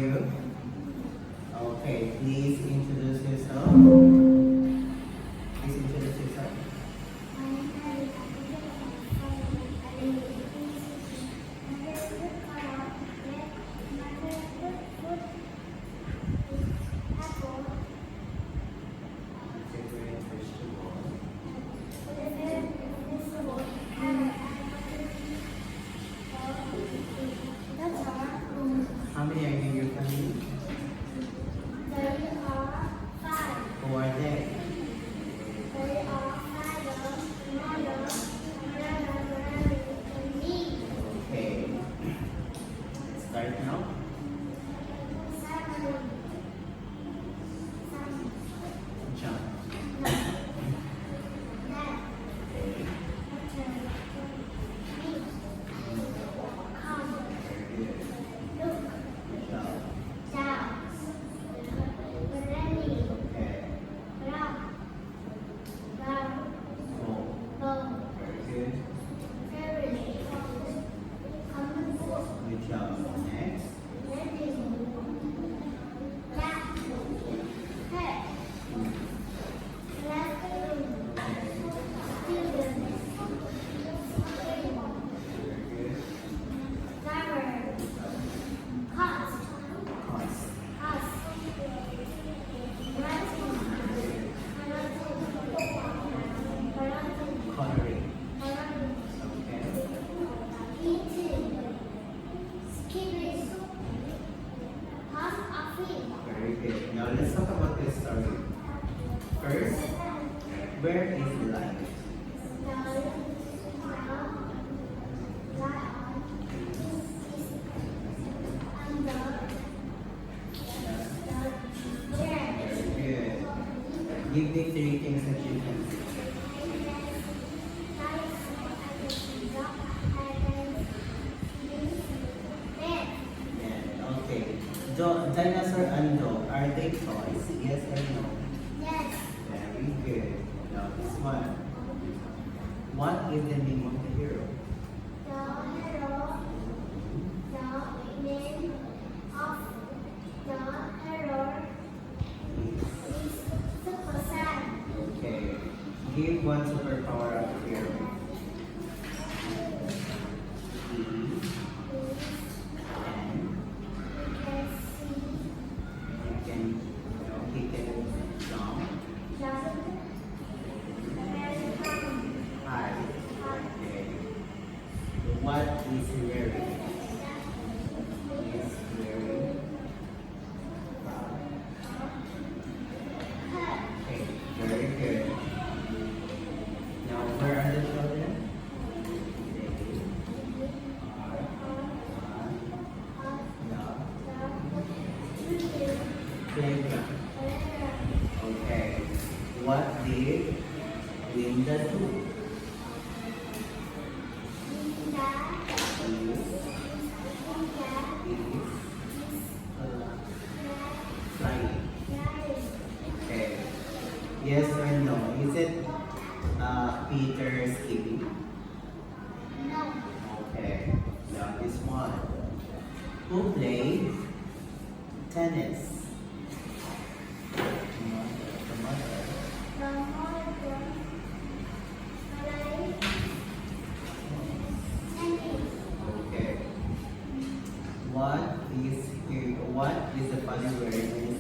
you? Okay, please introduce yourself. Please introduce yourself. How many are you in your family? Who are they? Okay. Start now. Jump. Good job. Next. Coloring. Okay. Very good. Now let's talk about this story. First, where is the light? Very good. Give me three things that you can see. Yeah, okay. Dinosaur and dog, are they toys? Yes or no? Very good. Now this one. What is the name of the hero? Okay. Give one superpower of the hero. He can jump high. Okay. What is he wearing? He's wearing okay, very good. Now where are the children? Playground. Okay. What did Linda do? Flying. Okay. Yes or no? Is it Peter skipping? Okay. Now this one. Who played tennis? Okay. What is the funny word in